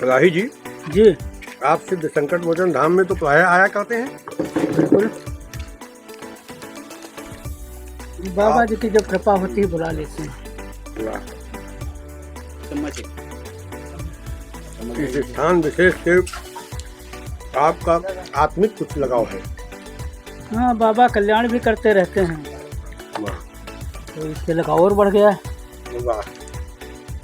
राही जी, जी आप सिद्ध संकट मोचन धाम में तो प्रायः आया करते हैं। बिल्कुल। बाबा जी की जब कृपा होती है बुला लेते हैं। वाह, चम्मच इस स्थान विशेष से आपका आत्मिक कुछ लगाव है। हाँ, बाबा कल्याण भी करते रहते हैं वाह तो इससे लगाव और बढ़ गया है। वाह,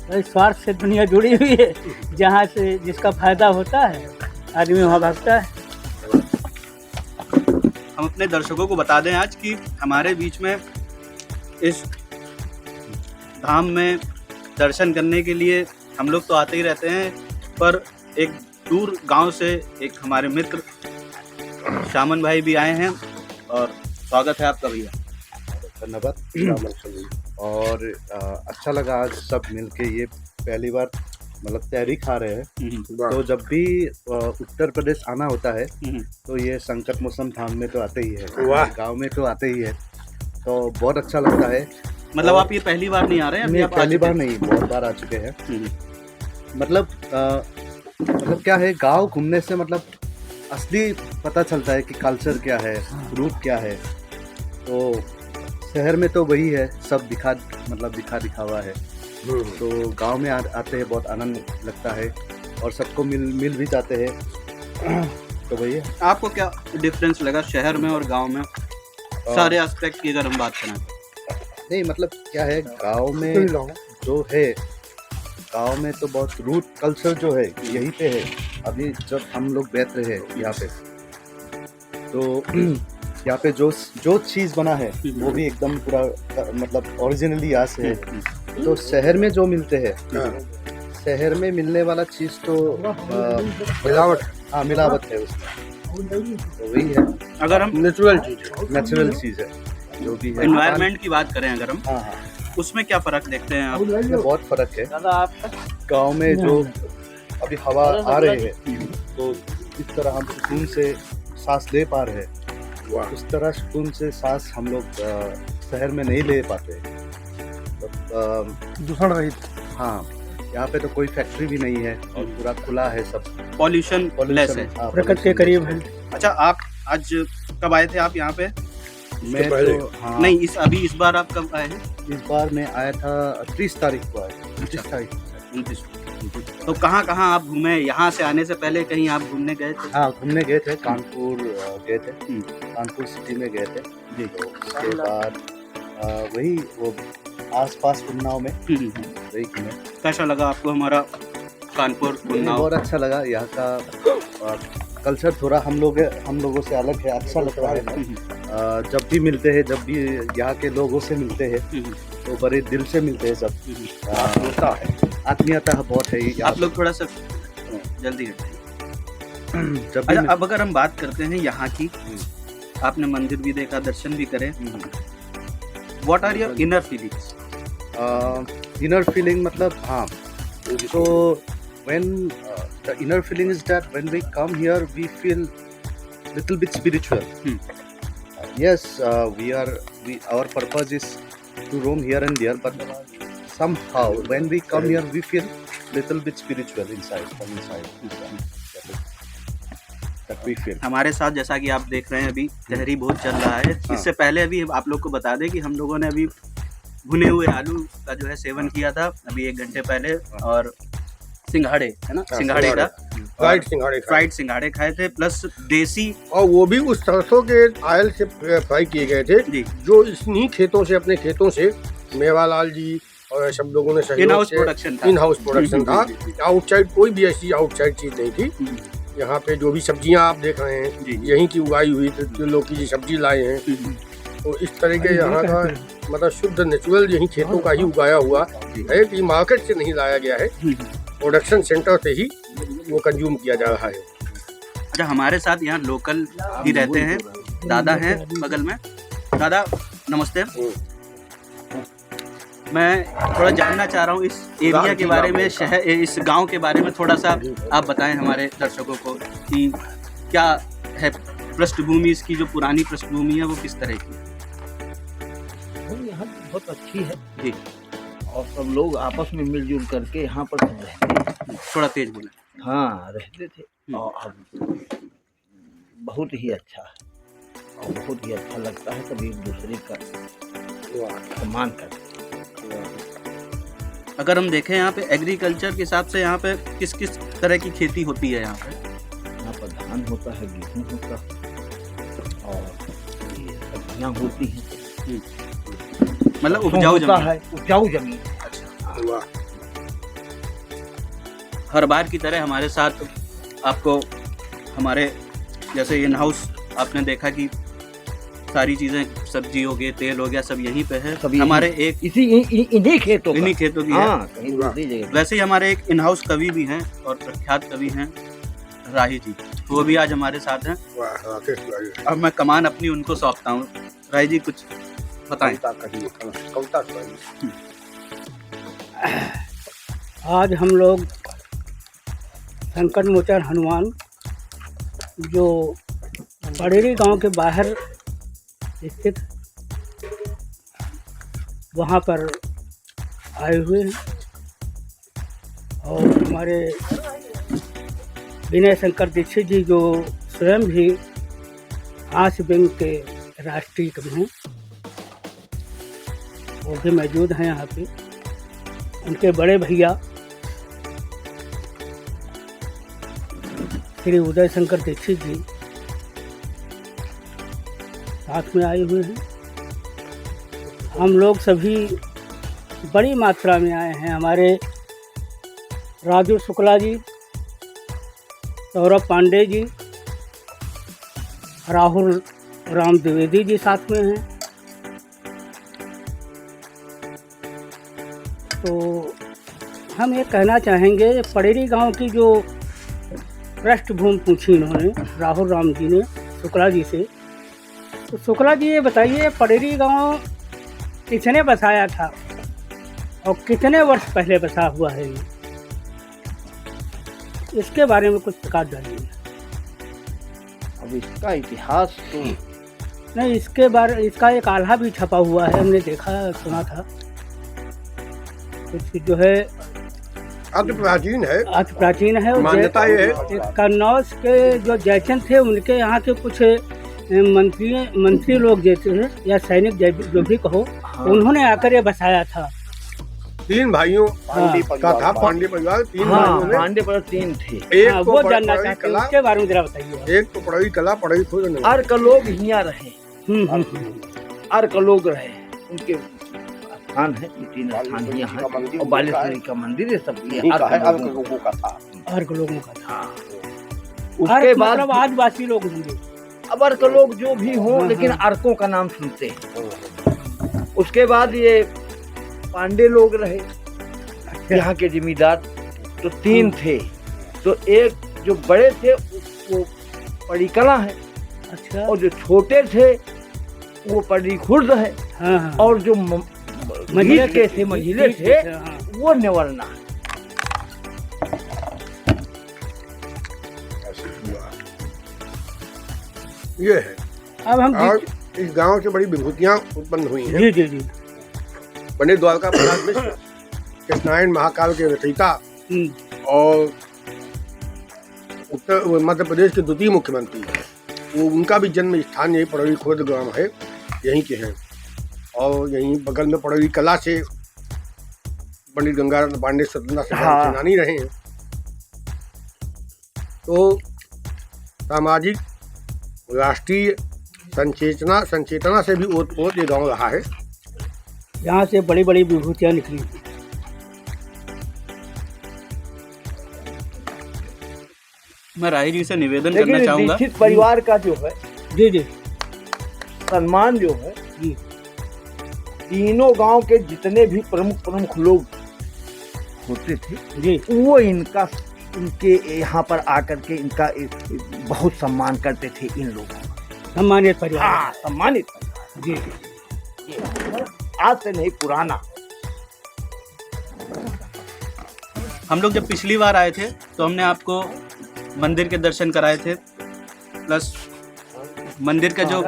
भाई स्वार्थ से दुनिया जुड़ी हुई है, जहाँ से जिसका फायदा होता है आदमी वहाँ भागता है। हम अपने दर्शकों को बता दें आज कि हमारे बीच में इस धाम में दर्शन करने के लिए हम लोग तो आते ही रहते हैं, पर एक दूर गांव से एक हमारे मित्र शामन भाई भी आए हैं और स्वागत है आपका भैया। धन्यवाद। और अच्छा लगा आज सब मिलके, ये पहली बार मतलब तहरी खा रहे हैं। तो जब भी उत्तर प्रदेश आना होता है तो ये संकट मोचन धाम में तो आते ही है, वाह। गांव में तो आते ही है, तो बहुत अच्छा लगता है। मतलब आप ये पहली बार नहीं आ रहे हैं? अभी नहीं, आप पहली बार नहीं, बहुत बार आ चुके हैं। मतलब क्या है, गांव घूमने से मतलब असली पता चलता है कि कल्चर क्या है, रूप क्या है। तो शहर में तो वही है, सब दिखा दिखावा है। तो गांव में आते हैं, बहुत आनंद लगता है और सबको मिल भी जाते हैं। तो वही है। आपको क्या डिफरेंस लगा शहर में और गांव में, सारे एस्पेक्ट की अगर हम बात करें? नहीं मतलब क्या है, गांव में जो है, गांव में तो बहुत रूट कल्चर जो है यहीं पे है। अभी जब हम लोग बैठ रहे हैं यहाँ पे, तो यहाँ पे जो चीज़ बना है वो भी एकदम पूरा मतलब ओरिजिनली यहाँ से है। तो शहर में जो मिलते हैं, शहर में मिलने वाला चीज़ तो मिलावट, हाँ मिलावट है उसमें, तो वही है। अगर हम नेचुरल चीज़ है जो भी है। एनवायरनमेंट की बात करें अगर हम, हाँ, उसमें क्या फ़र्क देखते हैं आप? इसमें बहुत फर्क है। गांव में जो अभी हवा आ रही है, तो इस तरह हम सुकून से सांस ले पा रहे हैं, उस तरह सुकून से सांस हम लोग शहर में नहीं ले पाते। दूषण रहित। हाँ, यहाँ पे तो कोई फैक्ट्री भी नहीं है और पूरा खुला है, सब पॉल्यूशन लेस है, प्रकृति के करीब है। अच्छा, आप आज कब आए थे आप यहाँ पे? मैं तो हाँ, नहीं, इस बार आप कब आए हैं? इस बार मैं आया था 30 तारीख को आया, 29 तारीख को। 29। तो कहाँ कहाँ आप घूमे? यहाँ से आने से पहले कहीं आप घूमने गए थे? हाँ, घूमने गए थे, कानपुर गए थे, कानपुर सिटी में गए थे जी। तो उसके बाद वही वो आसपास उन्नाव में वही घूमे। कैसा लगा आपको हमारा कानपुर उन्नाव? बहुत अच्छा लगा। यहाँ का कल्चर थोड़ा हम लोगों से अलग है, अच्छा लगता है। जब भी मिलते हैं, जब भी यहाँ के लोगों से मिलते हैं तो बड़े दिल से मिलते हैं सब। आत्मीयता बहुत है आप लोग थोड़ा सा जल्दी हटाइए। जब अच्छा, अब अगर हम बात करते हैं यहाँ की, आपने मंदिर भी देखा, दर्शन भी करे, what are your inner feelings? Inner feeling मतलब हाँ, so when the inner feeling is that when we come here we feel little bit spiritual. Yes, our purpose is to roam here and there, but somehow when we come here we feel little bit spiritual inside, from inside. That we feel. हमारे साथ जैसा कि आप देख रहे हैं अभी तहरी बहुत चल रहा है। इससे पहले अभी आप लोग को बता दें कि हम लोगों ने अभी भुने हुए आलू का जो है सेवन किया था अभी 1 घंटे पहले, और सिंघाड़े है ना, सिंघाड़े का फ्राइड सिंघाड़े खाए थे, प्लस देसी, और वो भी उस सरसों के ऑयल से फ्राई किए गए थे जी, जो इन्हीं खेतों से, अपने खेतों से मेवालाल जी और सब लोगों ने इन हाउस प्रोडक्शन था। आउटसाइड कोई भी ऐसी आउटसाइड चीज नहीं थी। यहाँ पे जो भी सब्जियाँ आप देख रहे हैं यहीं की उगाई हुई, तो लौकी की सब्जी लाए हैं। तो इस तरह के यहाँ का मतलब शुद्ध नेचुरल यहीं खेतों का ही उगाया हुआ है, कि मार्केट से नहीं लाया गया है, प्रोडक्शन सेंटर से ही वो कंज्यूम किया जा रहा है। अच्छा, हमारे साथ यहाँ लोकल भी रहते हैं, दादा हैं बगल में। दादा नमस्ते। मैं थोड़ा जानना चाह रहा हूँ इस एरिया के बारे में, शहर, इस गांव के बारे में थोड़ा सा आप बताएं हमारे दर्शकों को कि क्या है पृष्ठभूमि, इसकी जो पुरानी पृष्ठभूमि है वो किस तरह की? यहाँ बहुत अच्छी है जी, और सब लोग आपस में मिलजुल करके यहाँ पर सब रहते हैं। थोड़ा तेज बोलें। हाँ रहते थे। और अब बहुत ही अच्छा है और बहुत ही अच्छा लगता है, सब एक दूसरे का सम्मान करते हैं। अगर हम देखें यहाँ पे एग्रीकल्चर के हिसाब से यहाँ पे किस किस तरह की खेती होती है यहाँ पे? यहाँ पर धान होता है, गेहूँ होता है और ये सब्जियाँ होती हैं। मतलब उपजाऊ होता जमीन है, उपजाऊ जमीन। वाह, हर बार की तरह हमारे साथ आपको हमारे जैसे इन हाउस आपने देखा कि सारी चीजें सब्जी हो गई, तेल हो गया, सब यहीं पे है। सब यहीं। हमारे एक इन्हीं खेतों इन्हीं खेतों की है। हाँ, कहीं दूसरी जगह। वैसे ही हमारे एक इन हाउस कवि भी हैं और प्रख्यात कवि हैं राही जी, वो भी आज हमारे साथ हैं। वाह, राकेश भाई। अब मैं कमान अपनी उनको सौंपता हूँ। राही जी कुछ बताएं। कविता सुनाइए। आज हम लोग संकट मोचन हनुमान जो बड़ेरी गांव के बाहर स्थित वहाँ पर आए हुए हैं और हमारे विनय शंकर दीक्षित जी जो स्वयं भी हास्य व्यंग के राष्ट्रीय कवि हैं वो भी मौजूद हैं यहाँ पे। उनके बड़े भैया श्री उदय शंकर दीक्षित जी साथ में आए हुए हैं। हम लोग सभी बड़ी मात्रा में आए हैं। हमारे राजू शुक्ला जी, सौरभ पांडे जी, राहुल राम द्विवेदी जी साथ में हैं। तो हम ये कहना चाहेंगे पड़ेरी गांव की जो पृष्ठभूमि पूछी इन्होंने राहुल राम जी ने शुक्ला जी से, तो शुक्ला जी ये बताइए पड़ेरी गांव किसने बसाया था और कितने वर्ष पहले बसा हुआ है ये, इसके बारे में कुछ प्रकाश डालिए। अब इसका इतिहास तो नहीं, इसके बारे इसका एक आल्हा भी छपा हुआ है, हमने देखा सुना था। कुछ जो है अति प्राचीन है, अति प्राचीन है। और मान्यता ये है कन्नौज के जो जयचंद थे उनके यहाँ के कुछ मंत्री लोग जैसे थे या सैनिक जो भी कहो, उन्होंने आकर ये बसाया था। 3 भाइयों का था पांडे परिवार। 3 भाइयों में पांडे पर 3 थे। एक हाँ, तो वो जानना पढ़ई चाहते हैं, कला, उसके बारे में जरा बताइए। एक तो पढ़ई कला पढ़ई खुद नहीं। अर्क लोग हियाँ रहे, अर्क लोग रहे, उनके स्थान है, ये 3 स्थान यहाँ है और बालेश्वरी का मंदिर है, सब ये अर्क लोगों का था। अर्क लोगों का था। उसके बाद मतलब आदिवासी लोग होंगे। अब अर्क लोग जो भी हों, लेकिन अर्कों का नाम सुनते हैं। उसके बाद ये पांडे लोग रहे यहाँ के जमींदार, तो 3 थे। तो एक जो बड़े थे वो पड़ीकला है, अच्छा, और जो छोटे थे वो पड़ी खुर्द है, हाँ हाँ, और जो मंझिले थे हाँ। वो नेवलना है। ये है। अब हम और इस गांव से बड़ी विभूतियां उत्पन्न हुई हैं। जी जी जी। पंडित द्वारका प्रसाद मिश्र कृष्णायन महाकाल के रचयिता और उत्तर मध्य प्रदेश के 2 मुख्यमंत्री हैं। वो उनका भी जन्म स्थान यही पड़ोरी खुर्द गांव है, यहीं के हैं। और यहीं बगल में पड़ोरी कला से पंडित गंगाराम पांडे स्वतंत्रता सेनानी रहे हैं। तो सामाजिक राष्ट्रीय संचेतना से भी ओत-पोत ये गाँव रहा है। यहाँ से बड़ी बड़ी विभूतियाँ निकली। मैं राही जी से निवेदन करना लेकिन चाहूंगा। दीक्षित परिवार का जो है जी जी सम्मान जो है, जी, तीनों गांव के जितने भी प्रमुख लोग होते थे जी, वो इनके यहाँ पर आकर के इनका बहुत सम्मान करते थे। इन लोगों का सम्मानित परिवार। हाँ, सम्मानित परिवार। जी, ये आज से नहीं, पुराना। हम लोग जब पिछली बार आए थे तो हमने आपको मंदिर के दर्शन कराए थे, प्लस मंदिर का जो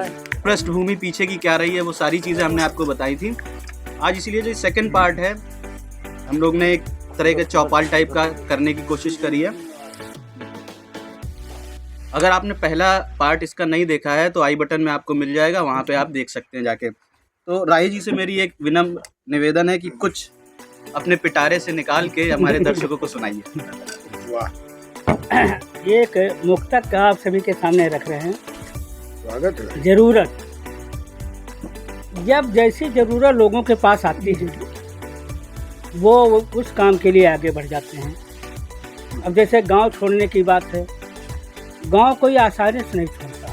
पृष्ठभूमि पीछे की क्या रही है वो सारी चीज़ें हमने आपको बताई थी। आज इसलिए जो सेकंड पार्ट है, हम लोग ने एक तरह का चौपाल टाइप का करने की कोशिश करी है। अगर आपने पहला पार्ट इसका नहीं देखा है तो आई बटन में आपको मिल जाएगा, वहाँ पे आप देख सकते हैं जाके। तो राही जी से मेरी एक विनम्र निवेदन है कि कुछ अपने पिटारे से निकाल के हमारे दर्शकों को सुनाइए। वाह, एक मुक्तक आप सभी के सामने रख रहे हैं। स्वागत है। ज़रूरत, जब जैसी ज़रूरत लोगों के पास आती है वो उस काम के लिए आगे बढ़ जाते हैं। अब जैसे गांव छोड़ने की बात है, गांव कोई आसानी से नहीं छोड़ता।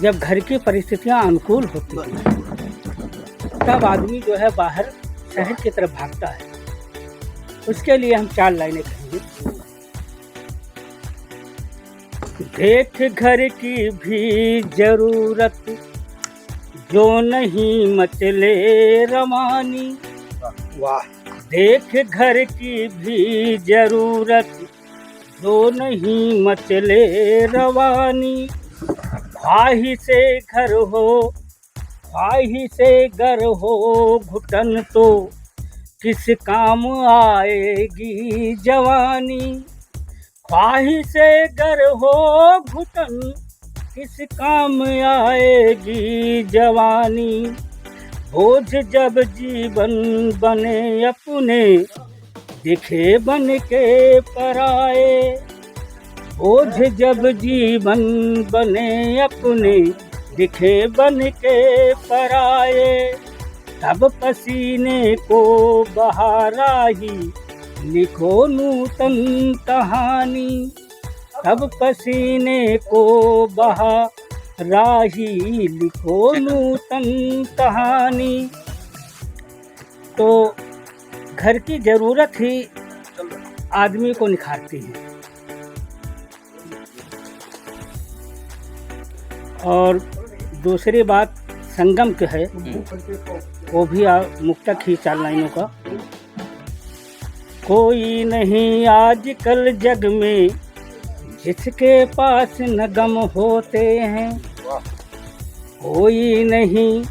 जब घर की परिस्थितियां अनुकूल होती हैं तब आदमी जो है बाहर शहर की तरफ भागता है। उसके लिए हम 4 लाइनें कहेंगे। देख घर की भी जरूरत, जो नहीं मचले रवानी। वाह, देख घर की भी जरूरत, जो नहीं मचले रवानी। ख्वाहिशे घर हो, ख्वाहिशे घर हो घुटन, तो किस काम आएगी जवानी। ख्वाहिशे घर हो घुटन, किस काम आएगी जवानी। बोझ जब जीवन बने अपने, दिखे बन के पराए। बोझ जब जीवन बने अपने, दिखे बन के पराए। तब पसीने को बहारा ही लिखो नूतन कहानी। तब पसीने को बहारा ही लिखो नूतन कहानी। तो घर की ज़रूरत ही आदमी को निखारती है। और दूसरी बात संगम की है, वो भी मुक्तक ही 4 लाइनों का। कोई नहीं आजकल जग में जिसके पास न गम होते हैं। कोई नहीं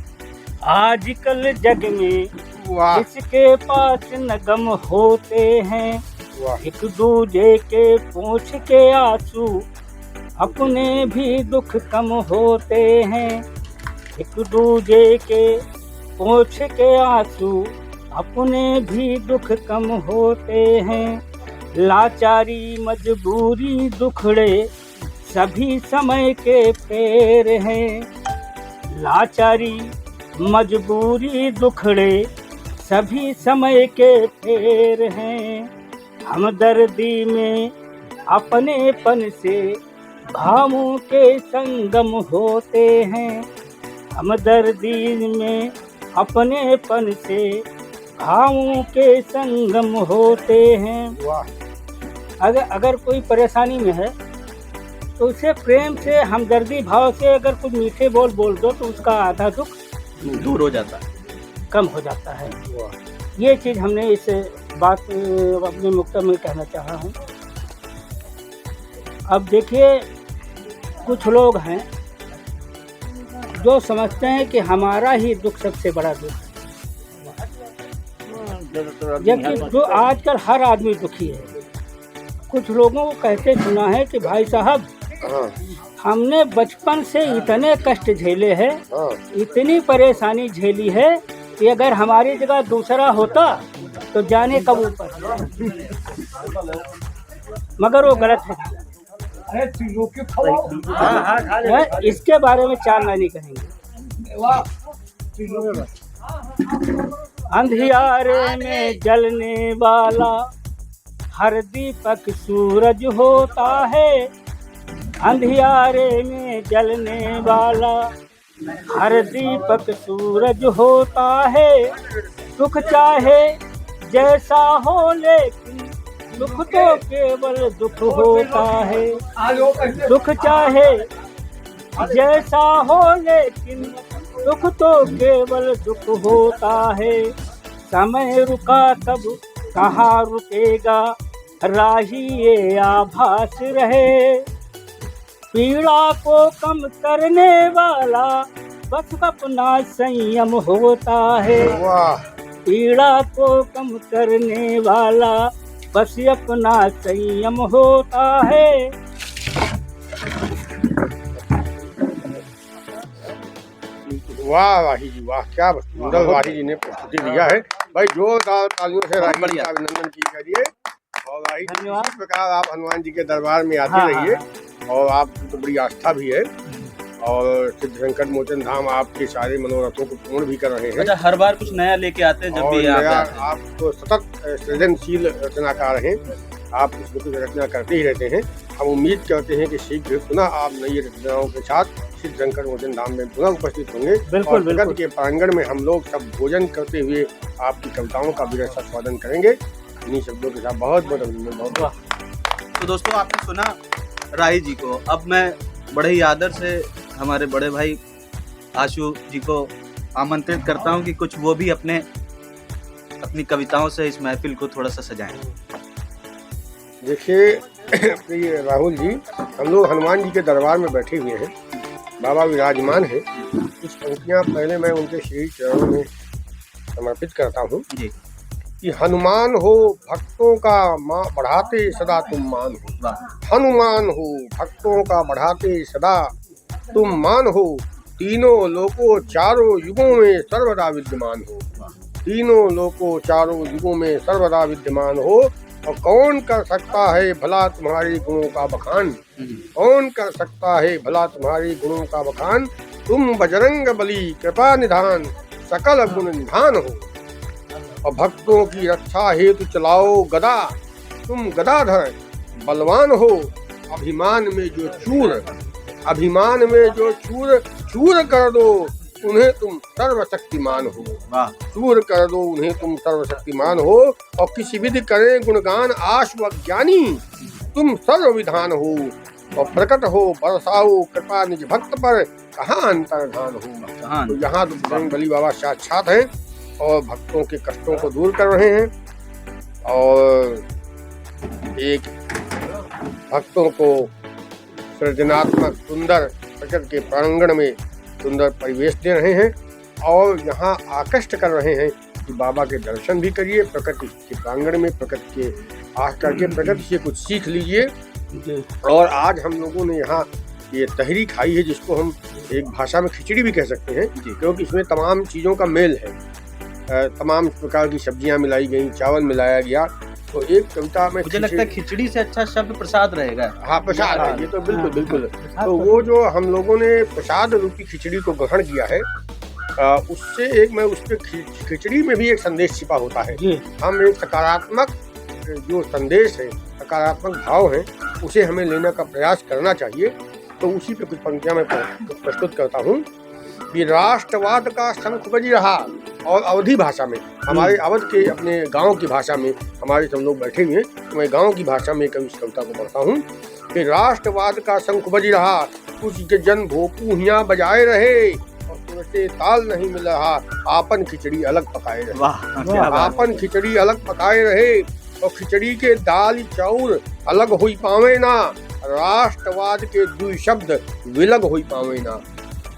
आजकल जग में वाह, जिसके पास न गम होते हैं। वाह, एक दूजे के पूछ के आंसू, अपने भी दुख कम होते हैं। एक दूजे के पूछ के आंसू, अपने भी दुख कम होते हैं। लाचारी मजबूरी दुखड़े, सभी समय के फेर हैं। लाचारी मजबूरी दुखड़े, सभी समय के फेर हैं। हमदर्दी में अपनेपन से भावों के संगम होते हैं। हमदर्दी में अपनेपन से भावों के संगम होते हैं। वाह, अगर कोई परेशानी में है तो उसे प्रेम से, हमदर्दी भाव से अगर कुछ मीठे बोल दो तो उसका आधा दुख दूर हो जाता है, कम हो जाता है। वाह, ये चीज़ हमने इस बात अपने मुक्तक में कहना चाहा हूँ। अब देखिए, कुछ लोग हैं जो समझते हैं कि हमारा ही दुख सबसे बड़ा दुख है, जबकि जो आजकल हर आदमी दुखी है। कुछ लोगों को कहते सुना है कि भाई साहब, हाँ, हमने बचपन से इतने कष्ट झेले हैं, हाँ, इतनी परेशानी झेली है कि अगर हमारी जगह दूसरा होता तो जाने कब ऊपर। मगर वो गलत है। इसके बारे में 4 लाइनें कहेंगे। अंधियारे में जलने वाला हर दीपक सूरज होता है। अंधियारे में जलने वाला हर दीपक सूरज होता है। सुख चाहे जैसा हो लेकिन दुख तो केवल दुख होता है। दुख चाहे जैसा हो लेकिन दुख तो केवल दुख होता है। समय रुका तब कहाँ रुकेगा, राही ये आभास रहे। पीड़ा को कम करने वाला बस अपना संयम होता है। वाह, पीड़ा को कम करने वाला बस अपना संयम होता है। वाह वाही जी वाह, क्या सुंदर वाही जी ने प्रस्तुति दिया है भाई। जोरदार तालियों से राही जी का अभिनंदन कीजिए। और वाही जी इसी प्रकार आप हनुमान जी के दरबार में आते रहिए और आपकी तो बड़ी आस्था भी है और सिद्ध संकट मोचन धाम आपके सारे मनोरथों को पूर्ण भी कर रहे हैं। अच्छा, हर बार कुछ नया लेके आते हैं जब और भी यहाँ पे नया आते हैं। आप तो सतत सृजनशील रचनाकार हैं, आप कुछ न कुछ रचना करते ही रहते हैं। हम उम्मीद करते हैं कि शीघ्र पुनः आप नई रचनाओं के साथ सिद्ध संकट मोचन धाम में पुनः उपस्थित होंगे। और जगत के प्रांगण में हम लोग सब भोजन करते हुए आपकी कविताओं का भी स्वागत करेंगे। इन्हीं शब्दों के साथ बहुत बहुत अभिनंदन। बहुत तो दोस्तों, आपने सुना राही जी को। अब मैं बड़े ही आदर से हमारे बड़े भाई आशु जी को आमंत्रित करता हूँ कि कुछ वो भी अपनी कविताओं से इस महफिल को थोड़ा सा सजाएं। देखिए प्रिय राहुल जी, हम लोग हनुमान जी के दरबार में बैठे हुए हैं, बाबा विराजमान हैं। कुछ पंक्तियाँ पहले मैं उनके श्री चरणों में समर्पित करता हूँ जी। कि हनुमान हो भक्तों का माँ बढ़ाते सदा तुम मान हो। हनुमान हो भक्तों का बढ़ाते सदा तुम मान हो। तीनों लोकों चारों युगों में सर्वदा विद्यमान हो। तीनों लोकों चारों युगों में सर्वदा विद्यमान हो। और कौन कर सकता है भला तुम्हारे गुणों का बखान। कौन कर सकता है भला तुम्हारे गुणों का बखान। तुम बजरंग बली कृपा निधान सकल गुण निधान हो। और भक्तों की रक्षा हेतु चलाओ गदा तुम गदाधर बलवान हो। अभिमान में जो चूर कर दो उन्हें तुम सर्वशक्तिमान हो। चूर कर दो उन्हें तुम सर्वशक्तिमान हो। और किसी विधि करे गुणगान आशु अज्ञानी तुम सर्व विधान हो। और प्रकट हो बरसाओ कृपा निज भक्त पर कहाँ अंतर्धान हो। तो यहाँ तो बजरंग बली बाबा साक्षात हैं और भक्तों के कष्टों को दूर कर रहे हैं और एक भक्तों को सृजनात्मक सुंदर प्रकृति के प्रांगण में सुंदर परिवेश दे रहे हैं और यहाँ आकृष्ट कर रहे हैं कि बाबा के दर्शन भी करिए, प्रकृति के प्रांगण में प्रकृति के आस करके प्रकृति से कुछ सीख लीजिए। और आज हम लोगों ने यहाँ ये तहरी खाई है जिसको हम एक भाषा में खिचड़ी भी कह सकते हैं, क्योंकि इसमें तमाम चीज़ों का मेल है। तमाम प्रकार की सब्जियां मिलाई गई, चावल मिलाया गया। तो एक कविता में मुझे लगता है खिचड़ी से अच्छा शब्द प्रसाद रहेगा। हाँ, प्रसाद है, ये तो बिल्कुल बिल्कुल। तो वो जो हम लोगों ने प्रसाद रूपी खिचड़ी को ग्रहण किया है, उससे एक मैं उसके खिचड़ी में भी एक संदेश छिपा होता है। हम एक सकारात्मक जो संदेश है, सकारात्मक भाव है, उसे हमें लेने का प्रयास करना चाहिए। तो उसी पे कुछ पंक्तियां मैं प्रस्तुत करता हूँ कि राष्ट्रवाद का शंख बज रहा। और अवधी भाषा में, हमारे अवध के अपने गांव की भाषा में हमारे सब लोग बैठे हुए हैं, तो मैं गांव की भाषा में कवि कविता को पढ़ता हूँ कि राष्ट्रवाद का शंख बज रहा, कुछ के जन भोपू हिया बजाए रहे और तुरते ताल नहीं मिल रहा, आपन खिचड़ी अलग पकाए रहे। आपन खिचड़ी अलग पकाए रहे और खिचड़ी के दाल चाउर अलग हुई पावे ना, राष्ट्रवाद के दुई शब्द विलग हुई पावे ना।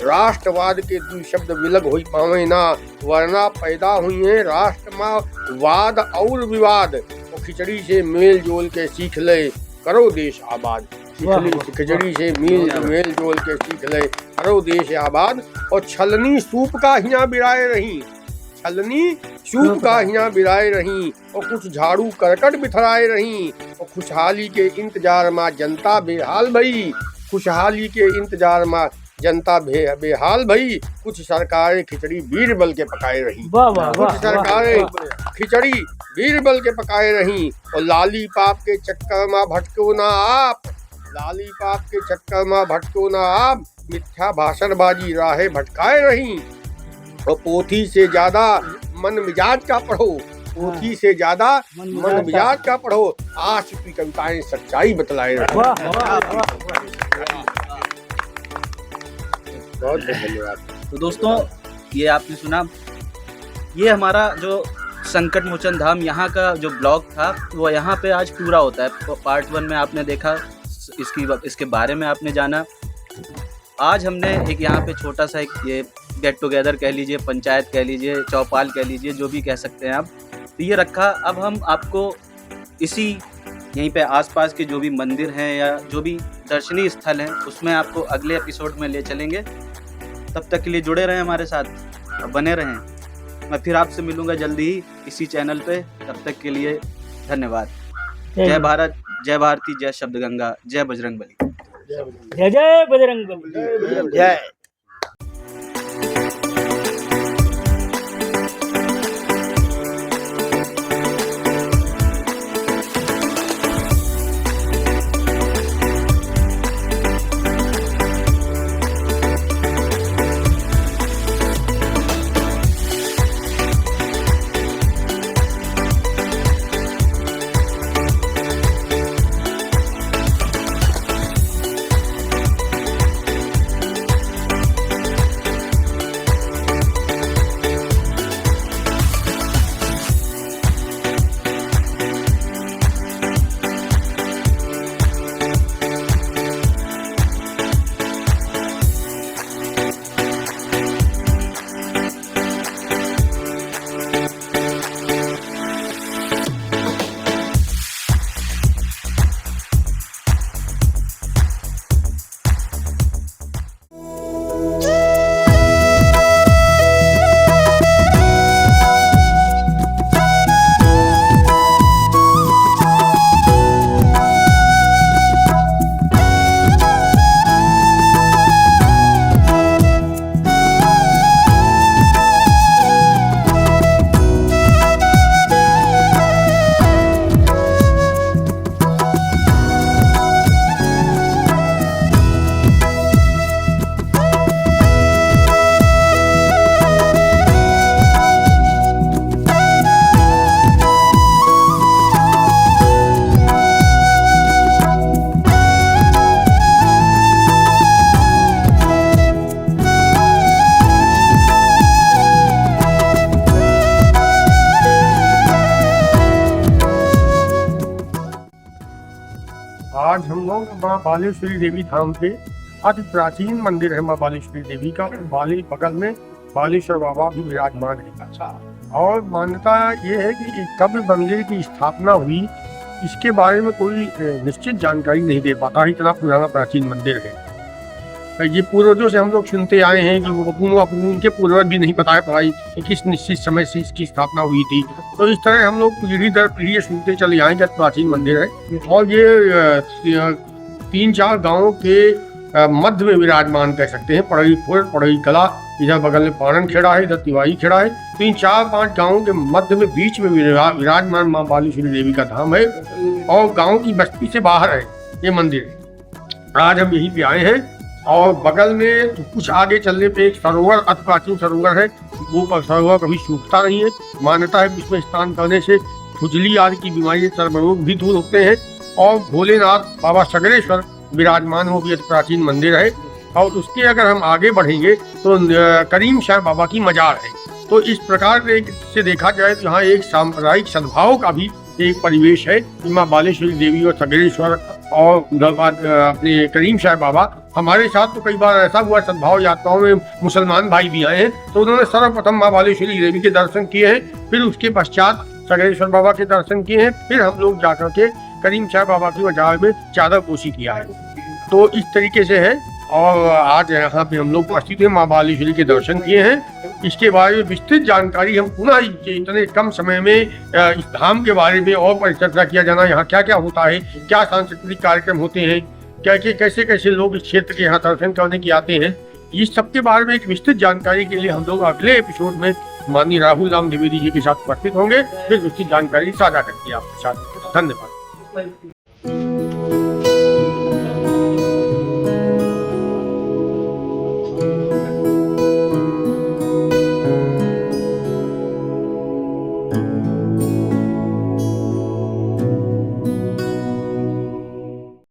राष्ट्रवाद के दुई शब्द विलग हुई पावे ना, वरना पैदा हुई है राष्ट्रवाद और विवाद। और खिचड़ी से मेल जोल के सीख ले करो देश आबाद। खिचड़ी से मेल जोल के सीख ले करो देश आबाद। और छलनी सूप का हिया बिराए रही, छलनी सूप का हिया बिराए रही और कुछ झाड़ू करकट बिथराए रही। और खुशहाली के इंतजार में जनता बेहाल भई, खुशहाली के इंतजार में जनता बेहाल भई। कुछ सरकारें खिचड़ी बीरबल के पकाए रही, कुछ सरकारें खिचड़ी बीरबल के पकाए रही। और लाली पाप के चक्कर में भटको ना आप, लाली पाप के चक्कर में भटको ना आप, मिथ्या भाषणबाजी राहे भटकाए रही। और पोथी से ज्यादा मन मिजाज का पढ़ो, पोथी से ज्यादा मन मिजाज का पढ़ो, आश की कविताएं सच्चाई बतलाए रही। बहुत धन्यवाद। तो दोस्तों, ये आपने सुना, ये हमारा जो संकट मोचन धाम यहाँ का जो ब्लॉग था वो यहाँ पे आज पूरा होता है। पार्ट 1 में आपने देखा, इसके बारे में आपने जाना। आज हमने एक यहाँ पे छोटा सा एक ये गेट टुगेदर कह लीजिए, पंचायत कह लीजिए, चौपाल कह लीजिए, जो भी कह सकते हैं आप, तो ये रखा। अब हम आपको इसी यहीं पे आसपास के जो भी मंदिर हैं या जो भी दर्शनीय स्थल हैं उसमें आपको अगले एपिसोड में ले चलेंगे। तब तक के लिए जुड़े रहें हमारे साथ, बने रहें। मैं फिर आपसे मिलूंगा जल्दी ही इसी चैनल पे। तब तक के लिए धन्यवाद। जय भारत, जय भारती, जय शब्द गंगा, जय बजरंगबली। जय जय बजरंगबली। जय। आज हम लोग माँ बालेश्वरी देवी धाम पे अति प्राचीन मंदिर है माँ बालेश्वरी देवी का। बगल में बालेश्वर बाबा भी विराजमान है। और मान्यता ये है कि कब मंदिर की स्थापना हुई इसके बारे में कोई निश्चित जानकारी नहीं दे पाता, इतना पुराना प्राचीन मंदिर है। ये पूर्वजों से हम लोग सुनते आए हैं कि उनके पूर्वज भी नहीं बताए पाए कि किस निश्चित समय से इसकी स्थापना हुई थी। तो इस तरह हम लोग पीढ़ी दर पीढ़ी सुनते चले आएंगे। प्राचीन मंदिर है और ये 3-4 गांवों के मध्य में विराजमान कह सकते हैं। पड़ई कला, इधर बगल में पाणन खेड़ा है, इधर तिवारी खेड़ा है। 3-4-5 गाँवों के मध्य में बीच में विराजमान माँ बालेश्वरी देवी का धाम है और गाँव की बस्ती से बाहर है ये मंदिर। आज हम यहीं पे आए हैं और बगल में तो कुछ आगे चलने पे एक सरोवर, अति प्राचीन सरोवर है। वो सरोवर कभी सूखता नहीं है। मान्यता है कि इसमें स्नान करने से खुजली आदि की बीमारी, चर्मरोग भी दूर होते हैं। और भोलेनाथ बाबा सगरेश्वर विराजमान हो भी अति प्राचीन मंदिर है। और उसके अगर हम आगे बढ़ेंगे तो करीम शाह बाबा की मजार है। तो इस प्रकार से देखा जाए तो यहाँ एक सांप्रदायिक सद्भाव का भी एक परिवेश है। माँ बालेश्वरी देवी और सगरेश्वर और अपने करीम शाह बाबा, हमारे साथ तो कई बार ऐसा हुआ सद्भाव यात्राओं में मुसलमान भाई भी आए हैं तो उन्होंने सर्वप्रथम माँ बालेश्वरी देवी के दर्शन किए हैं, फिर उसके पश्चात सगरेश्वर बाबा के दर्शन किए हैं, फिर हम लोग जाकर के करीम शाह बाबा की मजार में चादर पोशी किया है। तो इस तरीके से है। और आज यहाँ पे हम लोग उपस्थित हैं, माँ बालेश्वरी के दर्शन किए हैं। इसके बारे में विस्तृत जानकारी हम पुनः इतने कम समय में इस धाम के बारे में और परिचर्चा किया जाना, यहाँ क्या क्या होता है, क्या सांस्कृतिक कार्यक्रम होते हैं, कैसे कैसे लोग इस क्षेत्र के यहाँ दर्शन करने के आते हैं, इस सब के बारे में एक विस्तृत जानकारी के लिए हम लोग अगले एपिसोड में माननीय राहुल राम द्विवेदी जी के साथ उपस्थित होंगे, फिर उसकी जानकारी साझा करती है आपके साथ। धन्यवाद।